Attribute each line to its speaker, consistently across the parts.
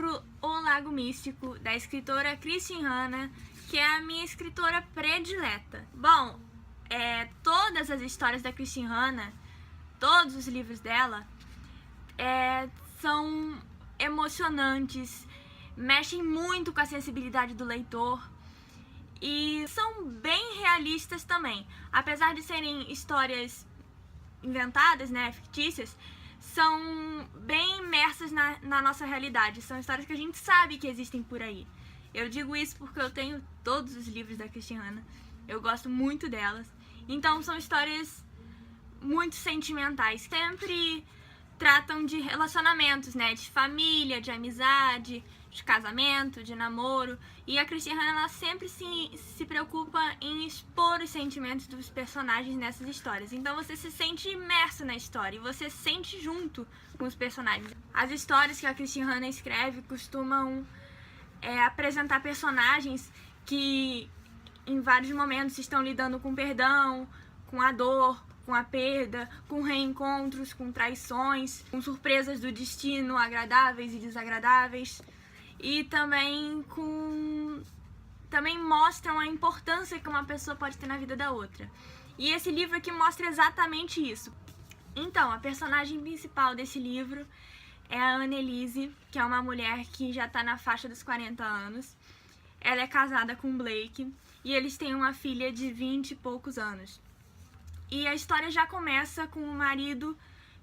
Speaker 1: livro O Lago Místico, da escritora Kristin Hannah, que é a minha escritora predileta. Bom, todas as histórias da Kristin Hannah, todos os livros dela, são emocionantes, mexem muito com a sensibilidade do leitor e são bem realistas também. Apesar de serem histórias inventadas, né, fictícias, são bem imersas na nossa realidade. São histórias que a gente sabe que existem por aí. Eu digo isso porque eu tenho todos os livros da Kristin Hannah. Eu gosto muito delas. Então são histórias muito sentimentais. Sempre tratam de relacionamentos, né? De família, de amizade, de casamento, de namoro. E a Kristin Hannah, ela sempre se preocupa em expor os sentimentos dos personagens nessas histórias. Então você se sente imerso na história e você se sente junto com os personagens. As histórias que a Kristin Hannah escreve costumam apresentar personagens que em vários momentos estão lidando com perdão, com a dor, com a perda, com reencontros, com traições, com surpresas do destino agradáveis e desagradáveis. E também mostram a importância que uma pessoa pode ter na vida da outra. E esse livro aqui mostra exatamente isso. Então, a personagem principal desse livro é a Annelise, que é uma mulher que já está na faixa dos 40 anos. Ela é casada com Blake e eles têm uma filha de 20 e poucos anos. E a história já começa com o marido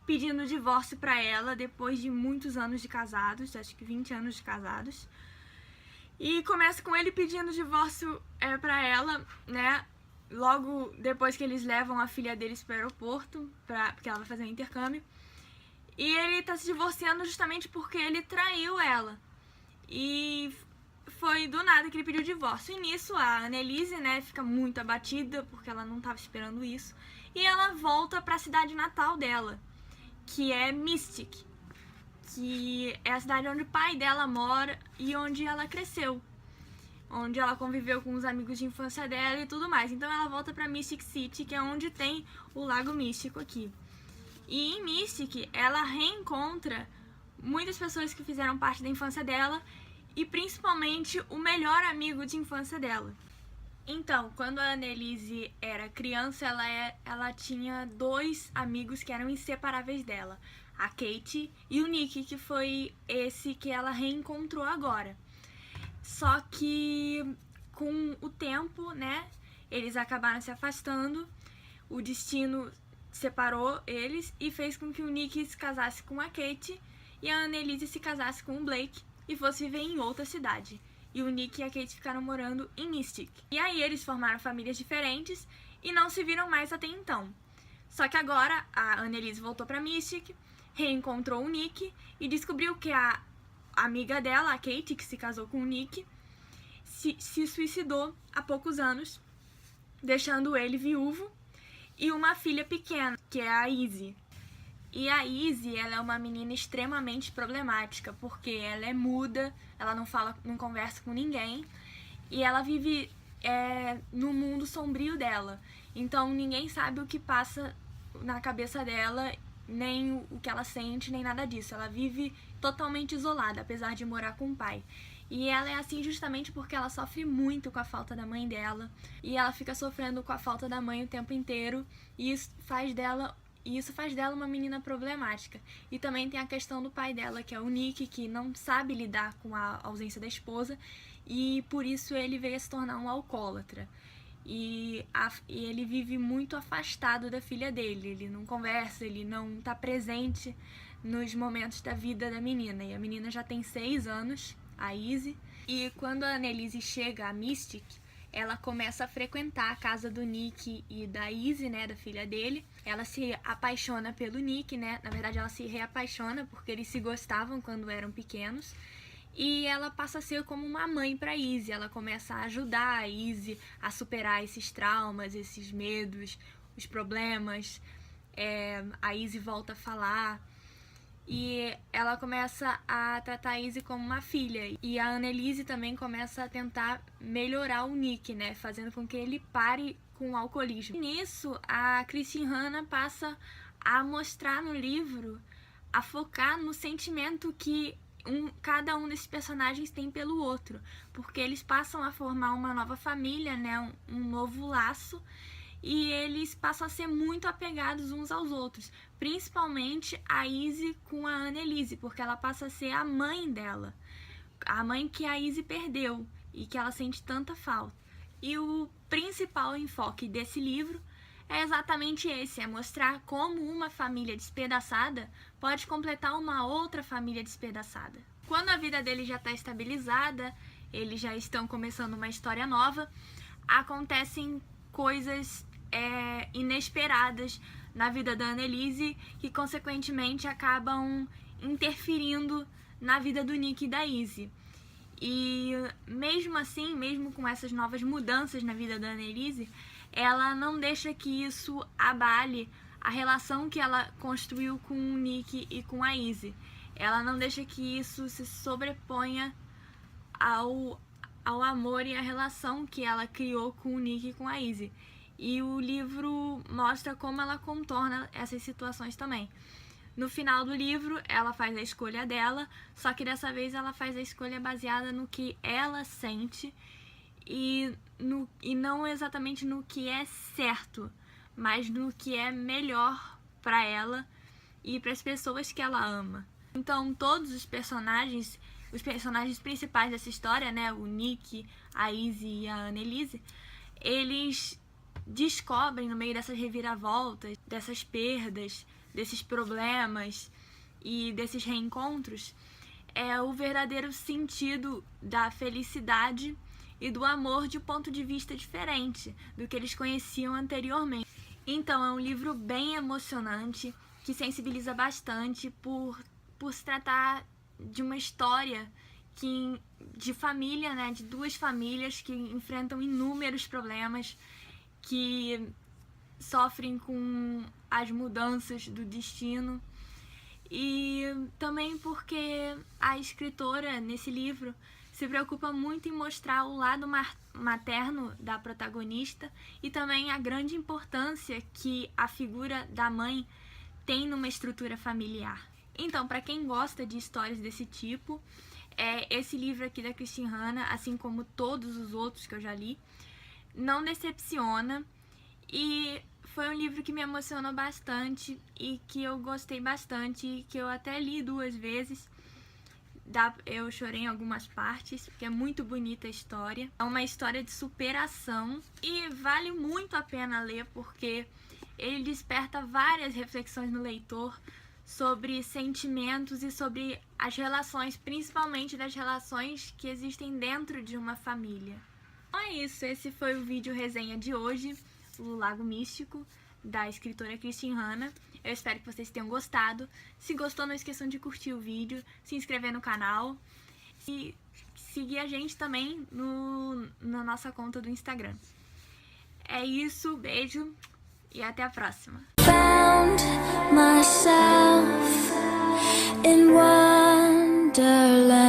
Speaker 1: pedindo divórcio pra ela depois de muitos anos de casados, acho que 20 anos de casados. E começa com ele pedindo divórcio pra ela, né? Logo depois que eles levam a filha deles pro aeroporto, porque ela vai fazer um intercâmbio. E ele tá se divorciando justamente porque ele traiu ela. E foi do nada que ele pediu divórcio. E nisso a Annelise, né, fica muito abatida porque ela não estava esperando isso. E ela volta para a cidade natal dela, que é Mystic, que é a cidade onde o pai dela mora e onde ela cresceu, onde ela conviveu com os amigos de infância dela e tudo mais. Então ela volta para Mystic City, que é onde tem o Lago Místico aqui. E em Mystic ela reencontra muitas pessoas que fizeram parte da infância dela e principalmente o melhor amigo de infância dela. Então, quando a Annelise era criança, ela tinha dois amigos que eram inseparáveis dela, a Kate e o Nick, que foi esse que ela reencontrou agora. Só que com o tempo, né, eles acabaram se afastando, o destino separou eles e fez com que o Nick se casasse com a Kate e a Annelise se casasse com o Blake e fosse viver em outra cidade. E o Nick e a Kate ficaram morando em Mystic. E aí eles formaram famílias diferentes e não se viram mais até então. Só que agora a Annelise voltou pra Mystic, reencontrou o Nick e descobriu que a amiga dela, a Kate, que se casou com o Nick, se suicidou há poucos anos, deixando ele viúvo e uma filha pequena, que é a Izzy. E a Izzy, ela é uma menina extremamente problemática, porque ela é muda, ela não fala, não conversa com ninguém, e ela vive no mundo sombrio dela. Então ninguém sabe o que passa na cabeça dela, nem o que ela sente, nem nada disso. Ela vive totalmente isolada, apesar de morar com o pai. E ela é assim justamente porque ela sofre muito com a falta da mãe dela, e ela fica sofrendo com a falta da mãe o tempo inteiro, e isso faz dela uma menina problemática. E também tem a questão do pai dela, que é o Nick, que não sabe lidar com a ausência da esposa e por isso ele veio a se tornar um alcoólatra. E ele vive muito afastado da filha dele, ele não conversa, ele não está presente nos momentos da vida da menina. E a menina já tem 6 anos, a Izzy. E quando a Annelise chega a Mystic, ela começa a frequentar a casa do Nick e da Izzy, né, da filha dele. Ela se apaixona pelo Nick, né? Na verdade, ela se reapaixona porque eles se gostavam quando eram pequenos. E ela passa a ser como uma mãe para Izzy. Ela começa a ajudar a Izzy a superar esses traumas, esses medos, os problemas. A Izzy volta a falar. E ela começa a tratar a Izzy como uma filha. E a Annelise também começa a tentar melhorar o Nick, né? Fazendo com que ele pare com o alcoolismo. E nisso, a Kristin Hannah passa a mostrar no livro, a focar no sentimento que cada um desses personagens tem pelo outro, porque eles passam a formar uma nova família, né, um novo laço, e eles passam a ser muito apegados uns aos outros, principalmente a Izzy com a Annelise, porque ela passa a ser a mãe dela, a mãe que a Izzy perdeu e que ela sente tanta falta. E o principal enfoque desse livro é exatamente esse, é mostrar como uma família despedaçada pode completar uma outra família despedaçada. Quando a vida deles já está estabilizada, eles já estão começando uma história nova, acontecem coisas inesperadas na vida da Annelise que consequentemente acabam interferindo na vida do Nick e da Izzy. E mesmo assim, mesmo com essas novas mudanças na vida da Annelise, ela não deixa que isso abale a relação que ela construiu com o Nick e com a Izzy. Ela não deixa que isso se sobreponha ao amor e à relação que ela criou com o Nick e com a Izzy. E o livro mostra como ela contorna essas situações também. No final do livro, ela faz a escolha dela, só que dessa vez ela faz a escolha baseada no que ela sente e não exatamente no que é certo, mas no que é melhor para ela e para as pessoas que ela ama. Então, todos os personagens principais dessa história, né, o Nick, a Izzy e a Annelise, eles descobrem no meio dessas reviravoltas, dessas perdas, desses problemas e desses reencontros, o verdadeiro sentido da felicidade e do amor de um ponto de vista diferente do que eles conheciam anteriormente. Então, é um livro bem emocionante, que sensibiliza bastante por se tratar de uma história de família, né, de duas famílias que enfrentam inúmeros problemas, que sofrem com as mudanças do destino, e também porque a escritora nesse livro se preocupa muito em mostrar o lado materno da protagonista e também a grande importância que a figura da mãe tem numa estrutura familiar. Então, para quem gosta de histórias desse tipo, esse livro aqui da Christine Hanna, assim como todos os outros que eu já li, não decepciona, e foi um livro que me emocionou bastante e que eu gostei bastante e que eu até li 2 vezes. Eu chorei em algumas partes, porque é muito bonita a história. É uma história de superação e vale muito a pena ler, porque ele desperta várias reflexões no leitor sobre sentimentos e sobre as relações, principalmente das relações que existem dentro de uma família. Então é isso, esse foi o vídeo resenha de hoje, O Lago Místico, da escritora Christine Hanna. Eu espero que vocês tenham gostado. Se gostou, não esqueçam de curtir o vídeo, se inscrever no canal e seguir a gente também na nossa conta do Instagram. É isso, beijo e até a próxima. Found myself in wonderland.